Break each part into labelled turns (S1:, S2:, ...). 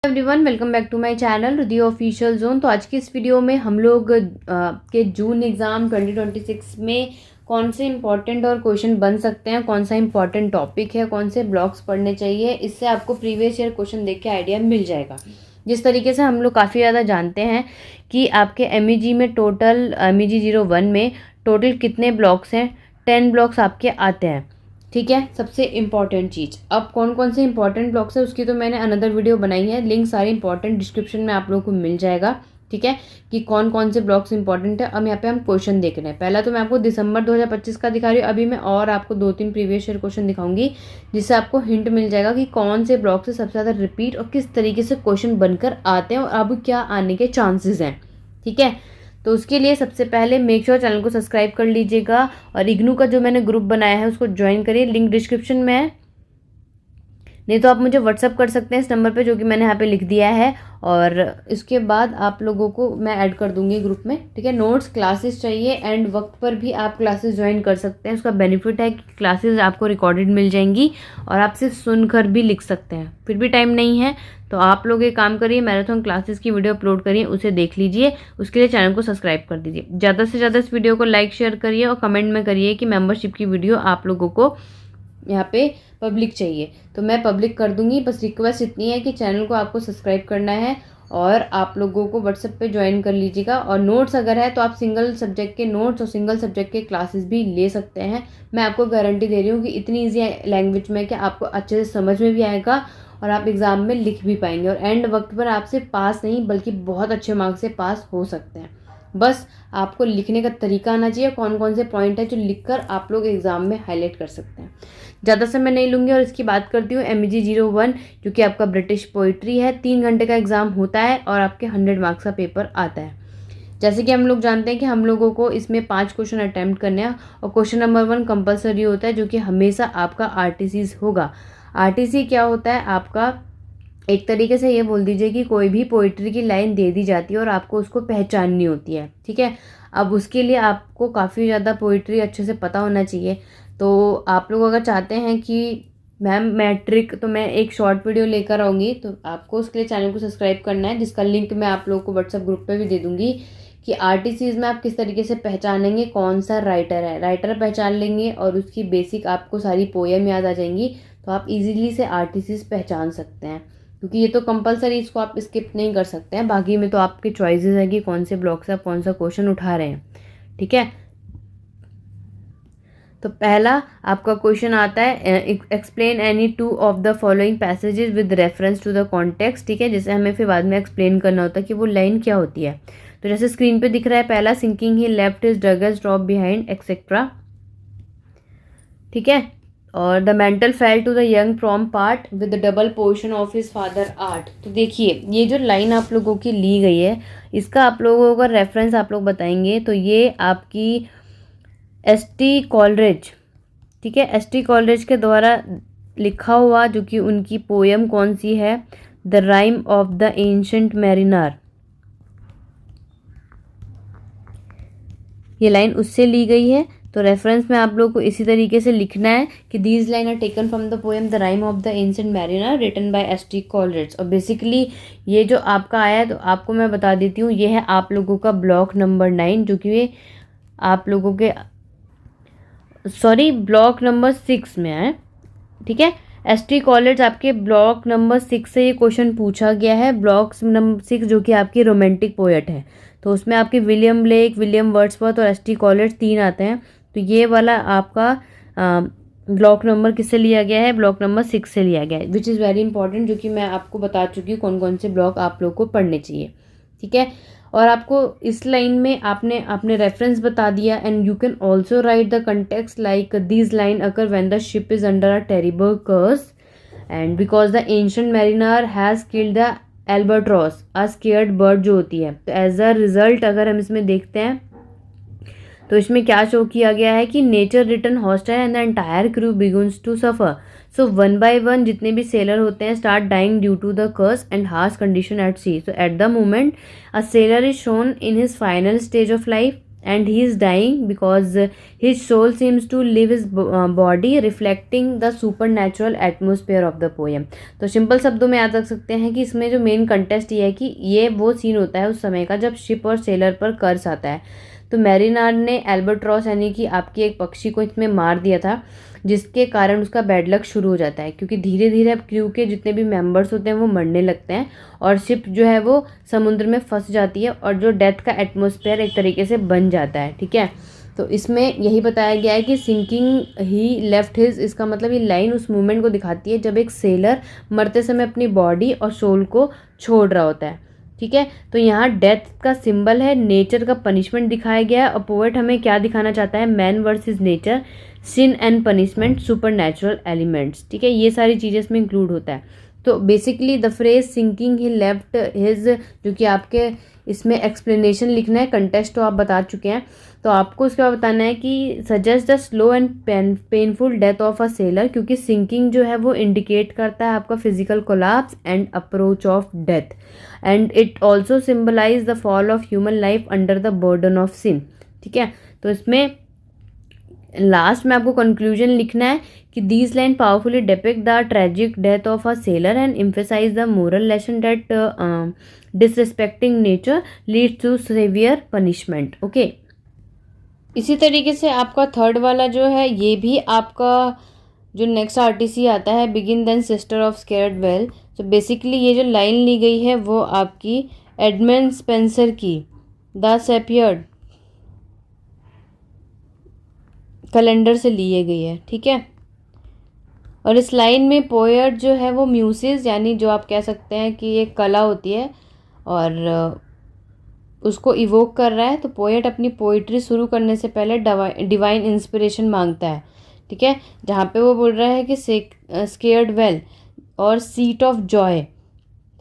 S1: Everyone, welcome back to my channel Rudi official zone. तो आज की इस वीडियो में हम लोग के जून एग्ज़ाम 2026 में कौन से इंपॉर्टेंट और क्वेश्चन बन सकते हैं, कौन सा इंपॉर्टेंट टॉपिक है, कौन से ब्लॉक्स पढ़ने चाहिए, इससे आपको प्रीवियस ईयर क्वेश्चन देख के आइडिया मिल जाएगा। जिस तरीके से हम लोग काफ़ी ज़्यादा जानते हैं कि आपके MEG में टोटल MEG 01 में टोटल कितने ब्लॉक्स हैं, 10 ब्लॉक्स आपके आते हैं। ठीक है, सबसे इम्पॉर्टेंट चीज़, अब कौन कौन से इंपॉर्टेंट ब्लॉक्स है उसकी तो मैंने अनदर वीडियो बनाई है, लिंक सारे इंपॉर्टेंट डिस्क्रिप्शन में आप लोगों को मिल जाएगा। ठीक है, कि कौन कौन से ब्लॉक्स इंपॉर्टेंट है। अब यहाँ पे हम क्वेश्चन देख रहे हैं। पहला तो मैं आपको दिसंबर 2025 का दिखा रही हूँ, अभी मैं और आपको 2-3 प्रीवियस ईयर क्वेश्चन दिखाऊंगी, जिससे आपको हिंट मिल जाएगा कि कौन से ब्लॉक से सबसे ज़्यादा रिपीट और किस तरीके से क्वेश्चन बनकर आते हैं और अब क्या आने के चांसेस हैं। ठीक है, तो उसके लिए सबसे पहले मेक श्योर चैनल को सब्सक्राइब कर लीजिएगा और इग्नू का जो मैंने ग्रुप बनाया है उसको ज्वाइन करिए, लिंक डिस्क्रिप्शन में है। नहीं तो आप मुझे व्हाट्सअप कर सकते हैं इस नंबर पे जो कि मैंने यहाँ पे लिख दिया है, और इसके बाद आप लोगों को मैं ऐड कर दूंगी ग्रुप में। ठीक है, नोट्स क्लासेस चाहिए एंड वक्त पर भी आप क्लासेस ज्वाइन कर सकते हैं। उसका बेनिफिट है कि क्लासेस आपको रिकॉर्डेड मिल जाएंगी और आप सिर्फ सुनकर भी लिख सकते हैं। फिर भी टाइम नहीं है तो आप लोग एक काम करिए, मैराथन क्लासेस की वीडियो अपलोड करिए, उसे देख लीजिए। उसके लिए चैनल को सब्सक्राइब कर दीजिए। ज़्यादा से ज़्यादा इस वीडियो को लाइक शेयर करिए और कमेंट में करिए कि मेंबरशिप की वीडियो आप लोगों को यहाँ पे पब्लिक चाहिए, तो मैं पब्लिक कर दूंगी। बस रिक्वेस्ट इतनी है कि चैनल को आपको सब्सक्राइब करना है और आप लोगों को व्हाट्सएप पे ज्वाइन कर लीजिएगा। और नोट्स अगर है तो आप सिंगल सब्जेक्ट के नोट्स और सिंगल सब्जेक्ट के क्लासेस भी ले सकते हैं। मैं आपको गारंटी दे रही हूँ कि इतनी ईजी लैंग्वेज में कि आपको अच्छे से समझ में भी आएगा और आप एग्ज़ाम में लिख भी पाएंगे और एंड वक्त पर आपसे पास नहीं बल्कि बहुत अच्छे मार्क्स से पास हो सकते हैं। बस आपको लिखने का तरीका आना चाहिए, कौन कौन से पॉइंट है जो लिखकर आप लोग एग्जाम में हाईलाइट कर सकते हैं। ज़्यादा समय नहीं लूँगी और इसकी बात करती हूँ। MEG 01 जो कि आपका ब्रिटिश पोइट्री है, 3 घंटे का एग्ज़ाम होता है और आपके 100 मार्क्स का पेपर आता है। जैसे कि हम लोग जानते हैं कि हम लोगों को इसमें 5 क्वेश्चन अटैम्प्ट करने हैं और क्वेश्चन नंबर 1 कंपलसरी होता है, जो कि हमेशा आपका RTC होगा। RTC क्या होता है? आपका एक तरीके से ये बोल दीजिए कि कोई भी पोइट्री की लाइन दे दी जाती है और आपको उसको पहचाननी होती है। ठीक है, अब उसके लिए आपको काफ़ी ज़्यादा पोइट्री अच्छे से पता होना चाहिए। तो आप लोग अगर चाहते हैं कि मैम मैट्रिक, तो मैं एक शॉर्ट वीडियो लेकर आऊँगी, तो आपको उसके लिए चैनल को सब्सक्राइब करना है, जिसका लिंक मैं आप लोगों को व्हाट्सएप ग्रुप पे भी दे दूँगी कि RTCs में आप किस तरीके से पहचानेंगे कौन सा राइटर है। राइटर पहचान लेंगे और उसकी बेसिक आपको सारी पोएम याद आ जाएंगी, तो आप इजीली से RTCs पहचान सकते हैं, क्योंकि ये तो कंपलसरी, इसको आप स्किप नहीं कर सकते हैं। बाकी में तो आपके चॉइसेस है कि कौन से ब्लॉक से आप कौन सा क्वेश्चन उठा रहे हैं। ठीक है, तो पहला आपका क्वेश्चन आता है, explain any 2 of the following passages with reference to the context. ठीक है, जैसे हमें फिर बाद में एक्सप्लेन करना होता है कि वो लाइन क्या होती है। तो जैसे स्क्रीन पे दिख रहा है, पहला sinking he left his daggers drop behind etcetera. ठीक है, और the mantle fell to the young from part with the double portion of his father art. तो देखिए, ये जो लाइन आप लोगों की ली गई है, इसका आप लोगों का रेफरेंस आप लोग बताएंगे, तो ये आपकी ST कॉलरिज। ठीक है, ST कॉलरिज के द्वारा लिखा हुआ, जो कि उनकी पोएम कौन सी है, the rime of the ancient mariner. ये लाइन उससे ली गई है। तो रेफरेंस में आप लोग को इसी तरीके से लिखना है कि these line are taken from the poem the rime of the ancient mariner written by ST Coleridge. और बेसिकली ये जो आपका आया है, तो आपको मैं बता देती हूँ, ये है आप लोगों का ब्लॉक नंबर 9, जो कि आप लोगों के ब्लॉक नंबर 6 में है। ठीक है, ST कॉलरिज आपके ब्लॉक नंबर 6 से ये क्वेश्चन पूछा गया है। ब्लॉक नंबर 6 जो कि आपकी रोमांटिक पोएट है, तो उसमें आपके विलियम ब्लेक, विलियम वर्ड्सवर्थ और ST कॉलरिज 3 आते हैं। तो ये वाला आपका ब्लॉक नंबर किससे लिया गया है? ब्लॉक नंबर 6 से लिया गया है, विच इज़ वेरी इंपॉर्टेंट, जो कि मैं आपको बता चुकी हूँ कौन कौन से ब्लॉक आप लोग को पढ़ने चाहिए। ठीक है, और आपको इस लाइन में आपने रेफरेंस बता दिया, and you can also write the context like this line occur when the ship is under a terrible curse and because the ancient mariner has killed the albatross, a scared bird जो होती है। तो as a result अगर हम इसमें देखते हैं, तो इसमें क्या शो किया गया है कि nature return hostile and the entire crew begins to suffer. So 1 by 1 जितने भी सेलर होते हैं start dying due to the curse and harsh condition at sea. So at the moment a sailor is shown in his final stage of life and he is dying because his soul seems to leave his body, reflecting the supernatural atmosphere of the poem। तो simple शब्दों में याद रख सकते हैं कि इसमें जो मेन कंटेस्ट ये है कि ये वो सीन होता है उस समय का जब शिप और सेलर पर कर्ज आता है। तो मैरिनार ने एल्बाट्रॉस यानी कि आपकी एक पक्षी को इसमें मार दिया था, जिसके कारण उसका बैड लक शुरू हो जाता है, क्योंकि धीरे धीरे अब क्रू के जितने भी मेंबर्स होते हैं वो मरने लगते हैं और शिप जो है वो समुद्र में फंस जाती है और जो डेथ का एटमॉस्फेयर एक तरीके से बन जाता है। ठीक है, तो इसमें यही बताया गया है कि सिंकिंग ही लेफ्ट हिज, इसका मतलब ये लाइन उस मोमेंट को दिखाती है जब एक सेलर मरते समय अपनी बॉडी और सोल को छोड़ रहा होता है। ठीक है, तो यहाँ डेथ का सिंबल है, नेचर का पनिशमेंट दिखाया गया है और पोएट हमें क्या दिखाना चाहता है, man versus nature, sin and punishment, supernatural elements. ठीक है, ये सारी चीज़ें इसमें इंक्लूड होता है। तो basically the phrase sinking he left his, जो कि आपके इसमें एक्सप्लेनेशन लिखना है, कंटेस्ट तो आप बता चुके हैं, तो आपको उसके बाद बताना है कि suggest the slow and painful death of a sailor, क्योंकि सिंकिंग जो है वो इंडिकेट करता है आपका physical collapse and approach of death, and it also symbolise the fall of human life under the burden of sin. ठीक है, तो इसमें लास्ट में आपको कंक्लूजन लिखना है कि these line powerfully depict the tragic death of a sailor and emphasise the moral lesson that disrespecting nature leads to severe punishment. Okay, इसी तरीके से आपका थर्ड वाला जो है ये भी आपका जो नेक्स्ट आरटीसी आता है, begin then sister of scared well. तो बेसिकली ये जो लाइन ली गई है वो आपकी एडमंड स्पेंसर की द सेपियर्ड कैलेंडर से लिए गई है। ठीक है, और इस लाइन में पोएट जो है वो म्यूसिस, यानी जो आप कह सकते हैं कि एक कला होती है और उसको इवोक कर रहा है। तो पोएट अपनी पोइट्री शुरू करने से पहले डिवाइन इंस्पिरेशन मांगता है। ठीक है, जहाँ पे वो बोल रहा है कि स्केयर्ड वेल और सीट ऑफ जॉय।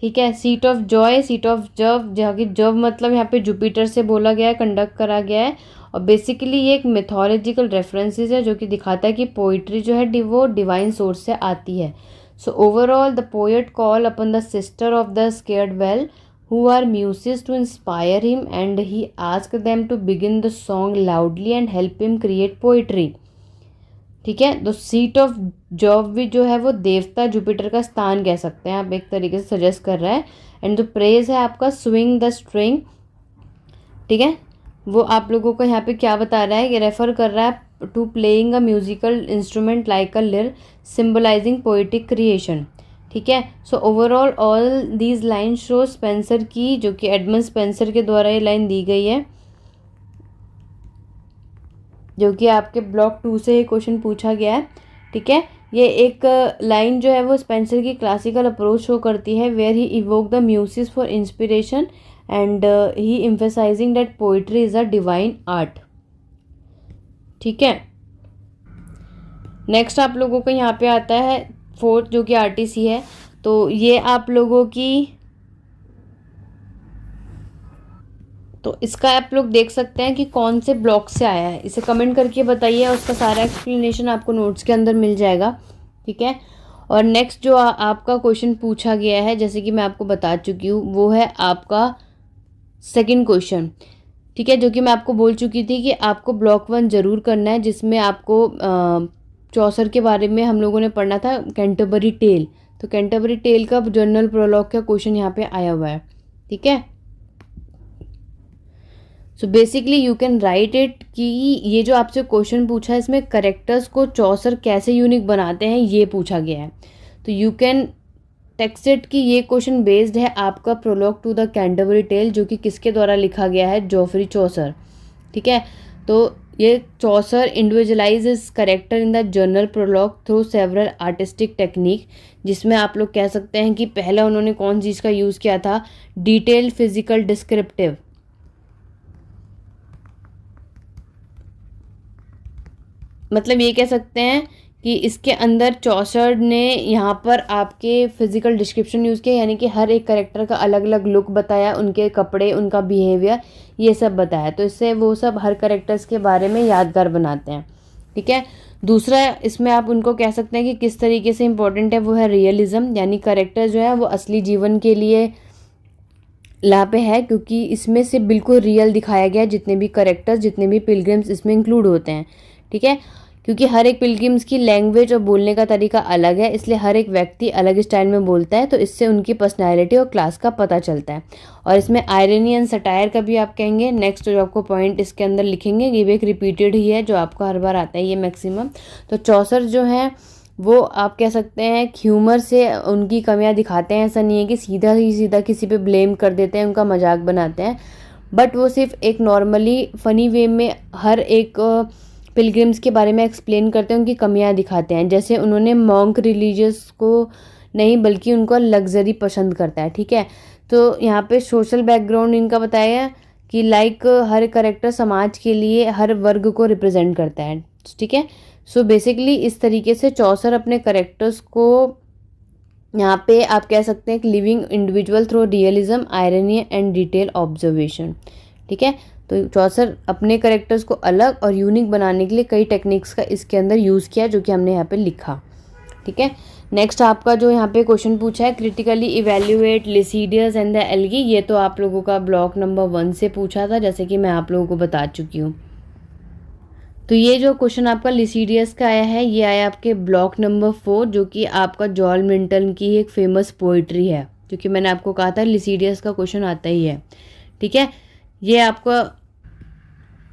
S1: ठीक है, seat of Joy, seat of जव, जहाँ की जव मतलब यहाँ पे जुपिटर से बोला गया है, कंडक्ट करा गया है, और बेसिकली ये एक मिथोलॉजिकल रेफरेंसेस है जो कि दिखाता है कि पोइट्री जो है वो डिवाइन सोर्स से आती है। So overall the poet call upon the sister of the scared well who are muses to inspire him, and he asked them to begin the song loudly and help him create poetry। ठीक है, तो seat of job भी जो है वो देवता Jupiter का स्थान कह सकते हैं आप, एक तरीके से सजेस्ट कर रहा है। एंड जो प्रेज है आपका स्विंग द स्ट्रिंग। ठीक है, वो आप लोगों को यहाँ पे क्या बता रहा है, ये रेफर कर रहा है to playing a musical instrument like a lyre, symbolising poetic creation. ठीक है, so overall all these line show Spenser की, जो कि एडमंड स्पेंसर के द्वारा ये लाइन दी गई है, जो कि आपके ब्लॉक 2 से ये क्वेश्चन पूछा गया है। ठीक है, ये एक लाइन जो है वो स्पेंसर की क्लासिकल अप्रोच शो करती है, where he evoke the muses for inspiration and he emphasising that poetry is a divine art. ठीक है, नेक्स्ट आप लोगों को यहाँ पे आता है फोर्थ, जो कि आरटीसी है। तो ये आप लोगों की, तो इसका आप लोग देख सकते हैं कि कौन से ब्लॉक से आया है, इसे कमेंट करके बताइए, उसका सारा एक्सप्लेनेशन आपको नोट्स के अंदर मिल जाएगा। ठीक है, और नेक्स्ट जो आपका क्वेश्चन पूछा गया है, जैसे कि मैं आपको बता चुकी हूँ, वो है आपका सेकंड क्वेश्चन। ठीक है, जो कि मैं आपको बोल चुकी थी कि आपको ब्लॉक 1 ज़रूर करना है, जिसमें आपको चौसर के बारे में हम लोगों ने पढ़ना था, कैंटरबरी टेल। तो कैंटरबरी टेल का जर्नल प्रोलॉग का क्वेश्चन यहाँ पे आया हुआ है। ठीक है, so basically you can write it कि ये जो आपसे क्वेश्चन पूछा है इसमें करेक्टर्स को चौसर कैसे यूनिक बनाते हैं ये पूछा गया है। तो यू कैन टेक्स्ट इट कि ये क्वेश्चन बेस्ड है आपका prologue to the Canterbury tale, जो कि किसके द्वारा लिखा गया है, जोफ्री चौसर। ठीक है, तो ये Chaucer individualise his character in the general prologue through several artistic technique, जिसमें आप लोग कह सकते हैं कि पहला उन्होंने कौन चीज़ का यूज़ किया था, डिटेल्ड फिजिकल डिस्क्रिप्टिव। मतलब ये कह सकते हैं कि इसके अंदर चौसर ने यहाँ पर आपके फिजिकल डिस्क्रिप्शन यूज़ किया, यानी कि हर एक करेक्टर का अलग अलग लुक बताया, उनके कपड़े, उनका बिहेवियर, ये सब बताया। तो इससे वो सब हर करेक्टर्स के बारे में यादगार बनाते हैं। ठीक है, दूसरा इसमें आप उनको कह सकते हैं कि किस तरीके से इम्पोर्टेंट है, वो है रियलिज्म, यानी करेक्टर जो है वो असली जीवन के लिए ला पे है, क्योंकि इसमें से बिल्कुल रियल दिखाया गया है जितने भी करेक्टर्स, जितने भी पिलग्रिम्स इसमें इंक्लूड होते हैं। ठीक है, क्योंकि हर एक पिलग्रिम्स की लैंग्वेज और बोलने का तरीका अलग है, इसलिए हर एक व्यक्ति अलग स्टाइल में बोलता है, तो इससे उनकी पर्सनैलिटी और क्लास का पता चलता है। और इसमें आयरनी एंड सटायर का भी आप कहेंगे। नेक्स्ट जो आपको पॉइंट इसके अंदर लिखेंगे, ये भी एक रिपीटेड ही है जो आपको हर बार आता है ये मैक्सिमम। तो चौसर जो है वो आप कह सकते हैं ह्यूमर से उनकी कमियां दिखाते हैं। ऐसा नहीं है कि सीधा ही सीधा किसी पे ब्लेम कर देते हैं, उनका मजाक बनाते हैं, बट वो सिर्फ एक नॉर्मली फ़नी वे में हर एक पिलग्रिम्स के बारे में एक्सप्लेन करते हैं, उनकी कमियां दिखाते हैं। जैसे उन्होंने मॉन्क रिलीजियस को नहीं बल्कि उनको लग्जरी पसंद करता है। ठीक है, तो यहाँ पे सोशल बैकग्राउंड इनका बताया कि लाइक हर करेक्टर समाज के लिए हर वर्ग को रिप्रेजेंट करता है। ठीक है, सो बेसिकली इस तरीके से चौसर अपने करेक्टर्स को यहाँ पे आप कह सकते हैं एक living individual through realism, irony and detail observation. ठीक है, तो चौसर अपने करेक्टर्स को अलग और यूनिक बनाने के लिए कई टेक्निक्स का इसके अंदर यूज़ किया, जो कि हमने यहाँ पे लिखा। ठीक है, नेक्स्ट आपका जो यहाँ पे क्वेश्चन पूछा है, critically evaluate Lycidas and the elegy, ये तो आप लोगों का ब्लॉक नंबर 1 से पूछा था, जैसे कि मैं आप लोगों को बता चुकी हूँ। तो ये जो क्वेश्चन आपका लिसिडियस का आया है, ये आया आपके ब्लॉक नंबर 4, जो कि आपका जॉल मिल्टन की एक फेमस पोइट्री है, क्योंकि मैंने आपको कहा था लिसिडियस का क्वेश्चन आता ही है। ठीक है, ये आपका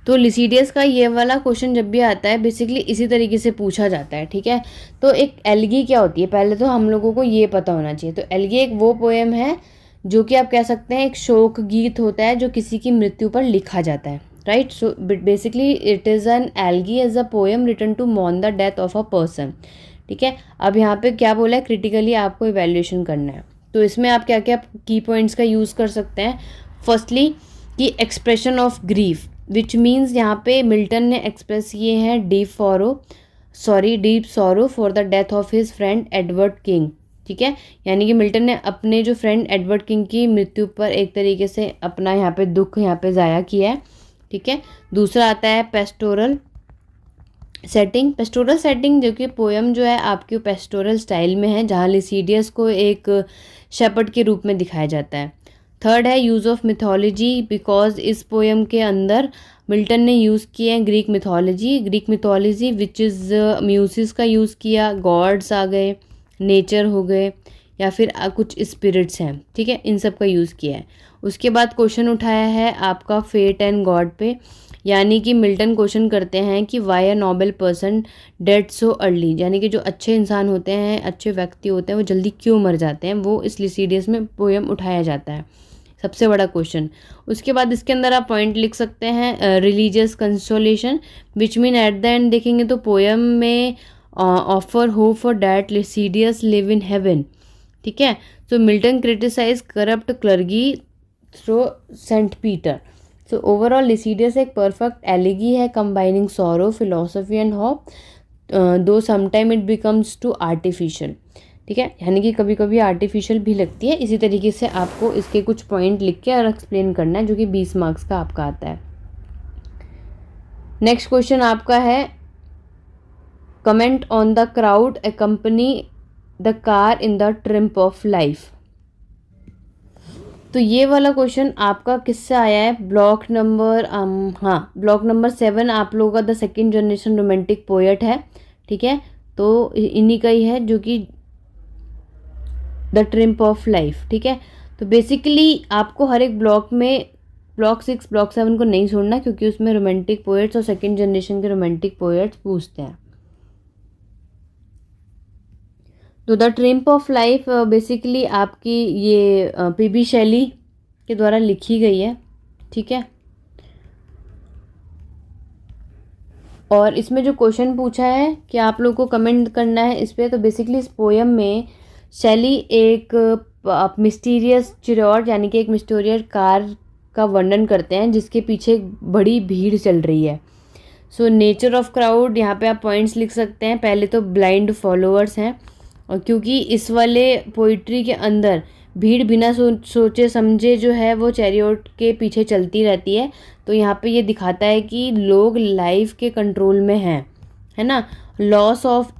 S1: तो लिसिडियस का ये वाला क्वेश्चन जब भी आता है बेसिकली इसी तरीके से पूछा जाता है। ठीक है, तो एक एल्गी क्या होती है पहले तो हम लोगों को ये पता होना चाहिए। तो एल्गी एक वो पोएम है जो कि आप कह सकते हैं एक शोक गीत होता है जो किसी की मृत्यु पर लिखा जाता है। Right, so basically it is an elegy as a poem written to mourn the death of a person. ठीक है, अब यहाँ पे क्या बोला है, क्रिटिकली आपको इवेल्यूएशन करना है। तो इसमें आप क्या क्या की पॉइंट्स का यूज़ कर सकते हैं। फर्स्टली कि expression of grief, which means यहाँ पे मिल्टन ने एक्सप्रेस किए हैं deep sorrow for the death of his friend Edward king. ठीक है, यानी कि मिल्टन ने अपने जो फ्रेंड एडवर्ड किंग की मृत्यु पर एक तरीके से अपना यहाँ पे दुख यहाँ पे ज़ाया किया है। ठीक है, दूसरा आता है पेस्टोरल सेटिंग जो कि पोएम जो है आपकी पेस्टोरल स्टाइल में है, जहाँ लिसिडियस को एक शेपर्ड के रूप में दिखाया जाता है। थर्ड है यूज़ ऑफ मिथोलॉजी, बिकॉज इस पोएम के अंदर मिल्टन ने यूज़ किए हैं Greek mythology which is meiosis का यूज़ किया, गॉड्स आ गए, नेचर हो गए, या फिर कुछ स्पिरिट्स हैं। ठीक है, इन सब का यूज़ किया है। उसके बाद क्वेश्चन उठाया है आपका फेट एंड गॉड पे, यानी कि मिल्टन क्वेश्चन करते हैं कि why a Nobel person dead so early, यानी कि जो अच्छे इंसान होते हैं, अच्छे व्यक्ति होते हैं, वो जल्दी क्यों मर जाते हैं, वो इस लिसिडियस में पोएम उठाया जाता है, सबसे बड़ा क्वेश्चन। उसके बाद इसके अंदर आप पॉइंट लिख सकते हैं religious consolation, which mean at the end देखेंगे तो पोएम में offer hope for that Lycidas live in heaven. ठीक है, so Milton criticise corrupt clergy through Saint Peter. So overall Lycidas एक परफेक्ट एलिगी है combining sorrow, philosophy and hope, though sometime it becomes too artificial. ठीक है, यानी कि कभी कभी आर्टिफिशियल भी लगती है। इसी तरीके से आपको इसके कुछ पॉइंट लिख के और एक्सप्लेन करना है, जो कि 20 मार्क्स का आपका आता है। नेक्स्ट क्वेश्चन आपका है comment on the crowd accompany the car in the triumph of life. तो ये वाला क्वेश्चन आपका किससे आया है, ब्लॉक नंबर 7 आप लोगों का the second generation romantic poet है। ठीक है, तो इन्हीं का ही है जो कि द ट्रिम्प ऑफ लाइफ। ठीक है, तो बेसिकली आपको हर एक ब्लॉक में ब्लॉक 6 ब्लॉक 7 को नहीं छोड़ना, क्योंकि उसमें रोमांटिक पोएट्स और सेकेंड जनरेशन के रोमांटिक पोएट्स पूछते हैं। तो the triumph of life basically आपकी ये पीबी शैली के द्वारा लिखी गई है। ठीक है, और इसमें जो क्वेश्चन पूछा है कि आप लोगों को कमेंट करना है इस पर, तो बेसिकली इस पोएम में शैली एक मिस्टीरियस चिरौट, यानी कि एक मिस्टीरियस कार का वर्णन करते हैं जिसके पीछे एक बड़ी भीड़ चल रही है। सो नेचर ऑफ क्राउड, यहाँ पे आप पॉइंट्स लिख सकते हैं। पहले तो ब्लाइंड फॉलोअर्स हैं, और क्योंकि इस वाले पोइट्री के अंदर भीड़ बिना सोचे समझे जो है वो चैरियट के पीछे चलती रहती है, तो यहाँ पे ये दिखाता है कि लोग लाइफ के कंट्रोल में हैं, है ना। लॉस ऑफ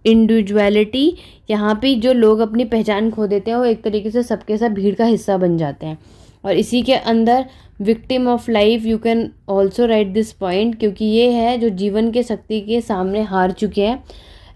S1: इंडिविजुअलिटी, यहाँ पे जो लोग अपनी पहचान खो देते हैं वो एक तरीके से सबके साथ भीड़ का हिस्सा बन जाते हैं। और इसी के अंदर victim of life, you can also right this point, क्योंकि ये है जो जीवन के शक्ति के सामने हार चुके हैं।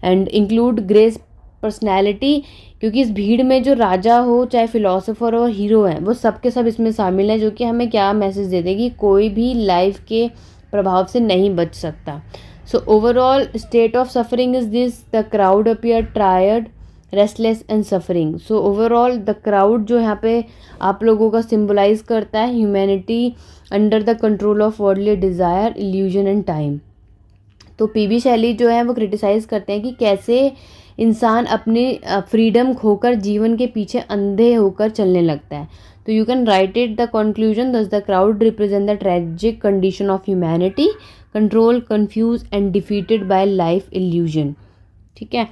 S1: एंड इंक्लूड ग्रेस पर्सनैलिटी, क्योंकि इस भीड़ में जो राजा हो, चाहे फिलोसोफर हो, हीरो हैं, वो सब के सब इसमें शामिल हैं, जो कि हमें क्या मैसेज देते हैं कि कोई भी लाइफ के प्रभाव से नहीं बच सकता। So overall state of suffering is this, the crowd appear tired, restless and suffering. So overall the crowd जो यहाँ पे आप लोगों का सिम्बलाइज करता है humanity under the control of worldly desire, illusion and time. तो पीबी शैली जो है वो क्रिटिसाइज करते हैं कि कैसे इंसान अपनी फ्रीडम खोकर जीवन के पीछे अंधे होकर चलने लगता है। तो you can write it the conclusion, thus the crowd represent the tragic condition of humanity, control, confuse and defeated by life illusion. ठीक है,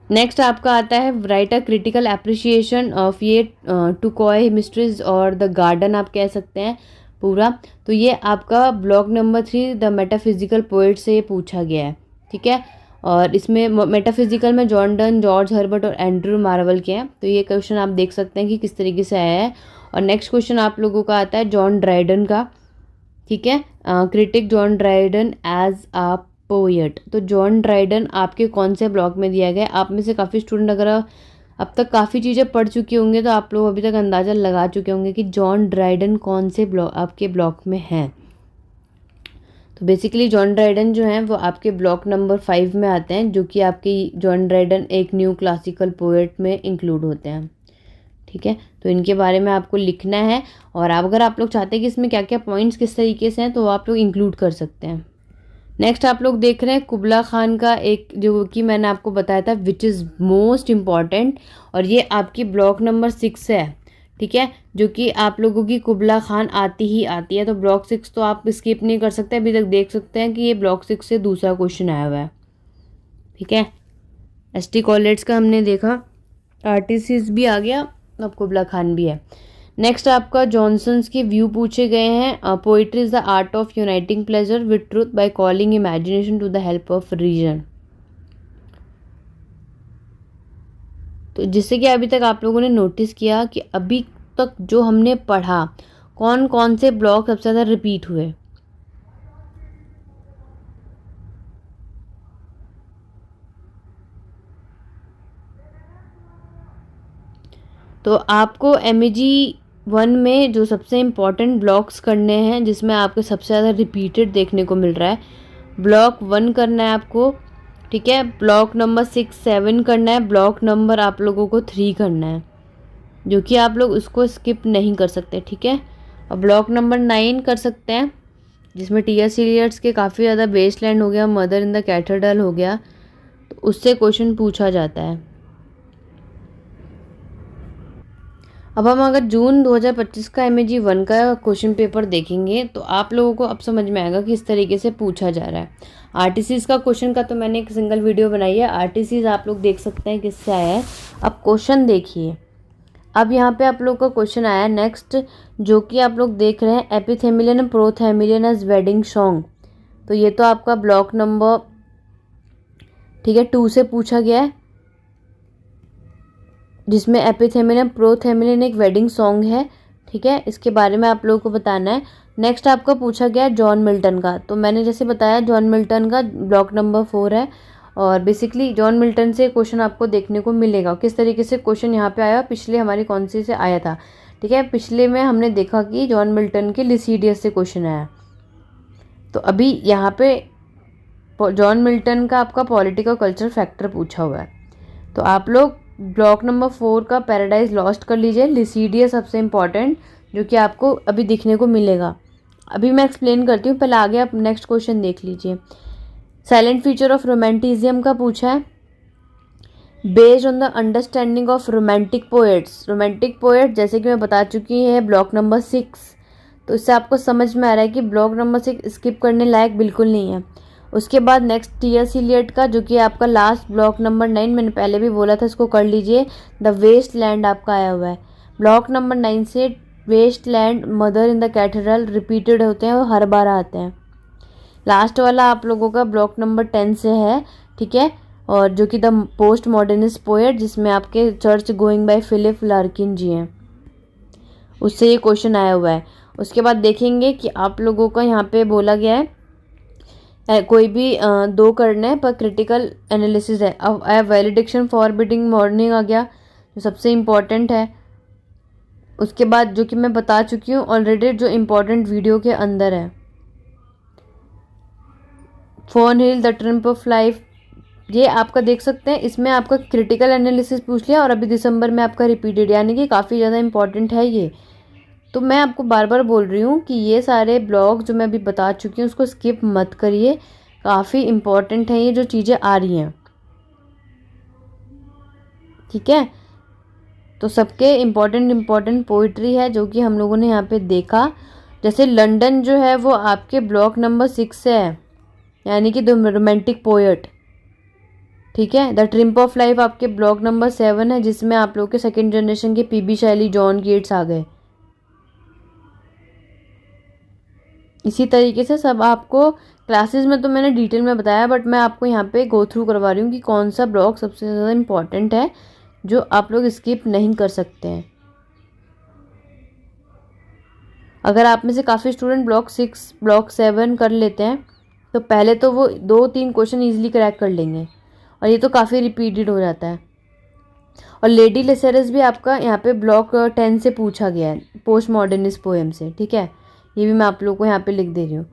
S1: नेक्स्ट आपका आता है write a critical appreciation of ये टुकॉय मिस्ट्रीज और द गार्डन आप कह सकते हैं पूरा। तो ये आपका block number 3 the metaphysical poet से ये पूछा गया है। ठीक है, और इसमें मेटाफिजिकल में जॉन डन, जॉर्ज हर्बर्ट और एंड्रू मार्वल के हैं। तो ये क्वेश्चन आप देख सकते हैं कि किस तरीके से आया है। और नेक्स्ट क्वेश्चन आप लोगों का आता है जॉन ड्राइडन का। ठीक है, क्रिटिक जॉन ड्राइडन एज आ पोएट। तो जॉन ड्राइडन आपके कौन से ब्लॉक में दिया गया है? आप में से काफ़ी स्टूडेंट अगर अब तक काफ़ी चीज़ें पढ़ चुके होंगे तो आप लोग अभी तक अंदाज़ा लगा चुके होंगे कि जॉन ड्राइडन कौन से ब्लॉक आपके ब्लॉक में हैं। तो बेसिकली जॉन ड्राइडन जो हैं वो आपके ब्लॉक नंबर 5 में आते हैं, जो कि आपकी जॉन ड्राइडन एक न्यू क्लासिकल पोएट में इंक्लूड होते हैं। ठीक है, तो इनके बारे में आपको लिखना है, और अगर आप लोग चाहते हैं कि इसमें क्या क्या पॉइंट्स किस तरीके से हैं तो आप लोग इंक्लूड कर सकते हैं। नेक्स्ट आप लोग देख रहे हैं कुबला खान का एक, जो कि मैंने आपको बताया था विच इज़ मोस्ट इम्पॉर्टेंट, और ये आपकी ब्लॉक नंबर 6 है। ठीक है, जो कि आप लोगों की कुबला खान आती ही आती है। तो ब्लॉक 6 तो आप स्किप नहीं कर सकते, अभी तक देख सकते हैं कि ये ब्लॉक 6 से दूसरा क्वेश्चन आया हुआ है। ठीक है, एसटी कॉलेज का हमने देखा, आर्टिस्ट भी आ गया, अब कुबला खान भी है। नेक्स्ट आपका जॉनसन्स के व्यू पूछे गए हैं। Poetry is the art of uniting pleasure with truth by calling imagination to the help of reason. तो जिससे कि अभी तक आप लोगों ने नोटिस किया कि अभी तक जो हमने पढ़ा, कौन कौन से ब्लॉक सबसे ज़्यादा रिपीट हुए। तो आपको MEG 1 में जो सबसे इम्पॉर्टेंट ब्लॉक्स करने हैं, जिसमें आपको सबसे ज़्यादा रिपीटेड देखने को मिल रहा है, ब्लॉक 1 करना है आपको। ठीक है, ब्लॉक नंबर 6, 7 करना है, ब्लॉक नंबर आप लोगों को 3 करना है, जो कि आप लोग उसको स्किप नहीं कर सकते। ठीक है, और ब्लॉक नंबर 9 कर सकते हैं, जिसमें T.S. Eliot के काफ़ी ज़्यादा वेस्टलैंड हो गया, मदर इन द कैथेड्रल हो गया, तो उससे क्वेश्चन पूछा जाता है। अब हम अगर जून 2025 का MEG 1 का क्वेश्चन पेपर देखेंगे तो आप लोगों को अब समझ में आएगा कि इस तरीके से पूछा जा रहा है। आरटीसीज का क्वेश्चन का तो मैंने एक सिंगल वीडियो बनाई है, आरटीसीज आप लोग देख सकते हैं किससे आया है। अब क्वेश्चन देखिए, अब यहाँ पे आप लोग का क्वेश्चन आया है नेक्स्ट, जो कि आप लोग देख रहे हैं एपिथेमिलियन एंड प्रोथेमिलियन एज वेडिंग सॉन्ग। तो ये तो आपका ब्लॉक नंबर, ठीक है, 2 से पूछा गया है, जिसमें एपिथेमिलियन प्रोथेमिलियन एक वेडिंग सॉन्ग है। ठीक है, इसके बारे में आप लोगों को बताना है। नेक्स्ट आपका पूछा गया जॉन मिल्टन का। तो मैंने जैसे बताया जॉन मिल्टन का ब्लॉक नंबर 4 है, और बेसिकली जॉन मिल्टन से क्वेश्चन आपको देखने को मिलेगा। किस तरीके से क्वेश्चन यहाँ पे आया, पिछले हमारी कौन सी से आया था। ठीक है, पिछले में हमने देखा कि जॉन मिल्टन के लिसिडियस से क्वेश्चन आया। तो अभी यहाँ पे जॉन मिल्टन का आपका पॉलिटिकल कल्चर फैक्टर पूछा हुआ है। तो आप लोग ब्लॉक नंबर 4 का पैराडाइज लॉस्ट कर लीजिए, लिसिडियस सबसे इम्पॉर्टेंट, जो कि आपको अभी दिखने को मिलेगा। अभी मैं एक्सप्लेन करती हूँ, पहले आगे आप नेक्स्ट क्वेश्चन देख लीजिए। साइलेंट फीचर ऑफ रोमांटिज्म का पूछा है, based on the understanding of romantic poets. Romantic poet जैसे कि मैं बता चुकी है ब्लॉक नंबर 6, तो इससे आपको समझ में आ रहा है कि ब्लॉक नंबर 6 स्किप करने लायक बिल्कुल नहीं है। उसके बाद नेक्स्ट T.S. Eliot का, जो कि आपका लास्ट ब्लॉक नंबर 9, मैंने पहले भी बोला था इसको कर लीजिए, द वेस्ट लैंड आपका आया हुआ है। ब्लॉक नंबर 9 से waste land, murder in the cathedral repeated होते हैं और हर बार आते हैं। लास्ट वाला आप लोगों का ब्लॉक नंबर 10 से है, ठीक है, और जो कि द पोस्ट मॉडर्निस्ट पोएट, जिसमें आपके church going by Philip Larkin ji हैं, उससे ये क्वेश्चन आया हुआ है। उसके बाद देखेंगे कि आप लोगों का यहाँ पे बोला गया है कोई भी दो करना है पर क्रिटिकल एनालिसिस है। अब वैलिडिक्शन फॉरबिडिंग मॉर्निंग आ गया, जो सबसे इम्पॉर्टेंट है। उसके बाद जो कि मैं बता चुकी हूँ ऑलरेडी, जो इम्पोर्टेंट वीडियो के अंदर है, phone hill the triumph of life, ये आपका देख सकते हैं। इसमें आपका क्रिटिकल एनालिसिस पूछ लिया और अभी दिसंबर में आपका रिपीटेड, यानी कि काफ़ी ज़्यादा इंपॉर्टेंट है ये। तो मैं आपको बार बार बोल रही हूँ कि ये सारे ब्लॉग जो मैं अभी बता चुकी हूँ उसको स्किप मत करिए, काफ़ी इम्पॉर्टेंट है ये जो चीज़ें आ रही हैं, ठीक है। तो सबके इम्पॉर्टेंट पोइट्री है जो कि हम लोगों ने यहाँ पे देखा। जैसे लंदन जो है वो आपके ब्लॉक नंबर 6 से है, यानी कि द रोमांटिक पोएट, ठीक है। द ट्रिम्प ऑफ लाइफ आपके ब्लॉक नंबर 7 है, जिसमें आप लोग के सेकेंड जनरेशन के पीबी शैली, जॉन गेट्स आ गए। इसी तरीके से सब आपको क्लासेस में तो मैंने डिटेल में बताया, बट मैं आपको यहाँ पे गो थ्रू करवा रही हूँ कि कौन सा ब्लॉक सबसे ज़्यादा इम्पॉर्टेंट है जो आप लोग स्किप नहीं कर सकते हैं। अगर आप में से काफ़ी स्टूडेंट ब्लॉक 6, ब्लॉक 7 कर लेते हैं तो पहले तो वो 2-3 क्वेश्चन ईजिली क्रैक कर लेंगे, और ये तो काफ़ी रिपीटेड हो जाता है। और लेडी लेसेरस भी आपका यहाँ पे ब्लॉक 10 से पूछा गया है, पोस्ट मॉडर्निस्ट पोएम से, ठीक है। ये भी मैं आप लोग को यहाँ पे लिख दे रही हूँ।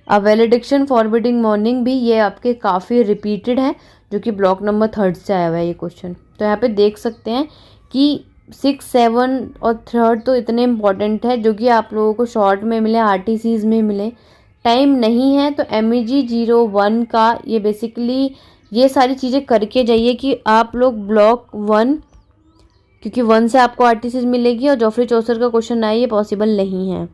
S1: अब वैलिडिक्शन फॉरबिडिंग मॉर्निंग भी ये आपके काफ़ी रिपीटेड है, जो कि ब्लॉक नंबर 3 से आया हुआ है ये क्वेश्चन। तो यहाँ पे देख सकते हैं कि 6, 7 और 3 तो इतने इम्पॉर्टेंट है जो कि आप लोगों को शॉर्ट में मिले, आरटीसीज में मिले। टाइम नहीं है तो MEG 01 का ये बेसिकली ये सारी चीज़ें करके जाइए कि आप लोग ब्लॉक 1, क्योंकि 1 से आपको आरटीसीज मिलेगी और जॉफ्री चौसर का क्वेश्चन आए, ये पॉसिबल नहीं है,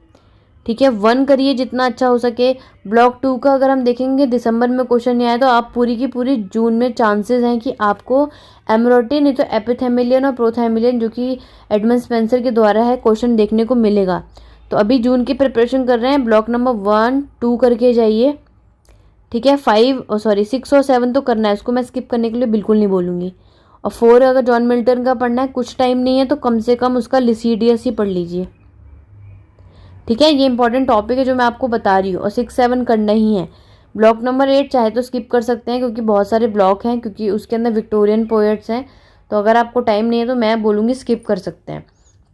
S1: ठीक है। 1 करिए जितना अच्छा हो सके। ब्लॉक 2 का अगर हम देखेंगे दिसंबर में क्वेश्चन नहीं आया तो आप पूरी की पूरी जून में चांसेस हैं कि आपको एमरोटी नहीं तो एपिथेमिलियन और प्रोथेमिलियन, जो कि एडमंड स्पेंसर के द्वारा है, क्वेश्चन देखने को मिलेगा। तो अभी जून की प्रिपरेशन कर रहे हैं, ब्लॉक नंबर 1, 2 करके जाइए, ठीक है। 6 और 7 तो करना है, उसको मैं स्किप करने के लिए बिल्कुल नहीं बोलूँगी। और 4 अगर जॉन मिल्टन का पढ़ना है, कुछ टाइम नहीं है तो कम से कम उसका लिसीडियस ही पढ़ लीजिए, ठीक है। ये इंपॉर्टेंट टॉपिक है जो मैं आपको बता रही हूँ, और 6, 7 करना ही है। ब्लॉक नंबर 8 चाहे तो स्किप कर सकते हैं क्योंकि बहुत सारे ब्लॉक हैं, क्योंकि उसके अंदर विक्टोरियन पोएट्स हैं। तो अगर आपको टाइम नहीं है तो मैं बोलूँगी स्किप कर सकते हैं।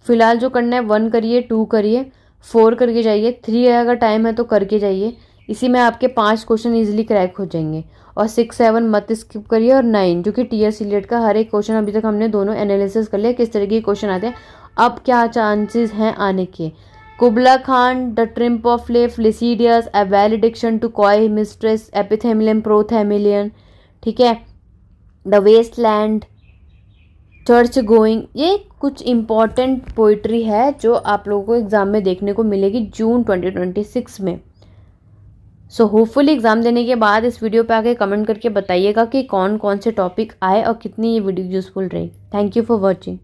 S1: फिलहाल जो करना है 1 करिए, 2 करिए, 4 करके जाइए, 3 अगर टाइम है तो करके जाइए। इसी में आपके 5 क्वेश्चन ईजिली क्रैक हो जाएंगे। और 6, 7 मत स्किप करिए। और 9 जो कि TS Eliot का हर एक क्वेश्चन, अभी तक हमने दोनों एनालिसिस कर लिया किस तरह के क्वेश्चन आते हैं, अब क्या चांसेस हैं आने के। कुबला खान, द ट्रिम्प ऑफ लिफ, लिसीडियस, ए वैलिडिक्शन टू कॉय मिस्ट्रेस, एपिथेमिलियन, प्रोथेमिलियन, ठीक है, द वेस्टलैंड, चर्च गोइंग, ये कुछ इम्पॉर्टेंट पोइट्री है जो आप लोगों को एग्ज़ाम में देखने को मिलेगी जून 2026 में। सो होपफुली एग्ज़ाम देने के बाद इस वीडियो पे आके कमेंट करके बताइएगा कि कौन कौन से टॉपिक आए और कितनी ये वीडियो यूज़फुल रही। Thank you for watching.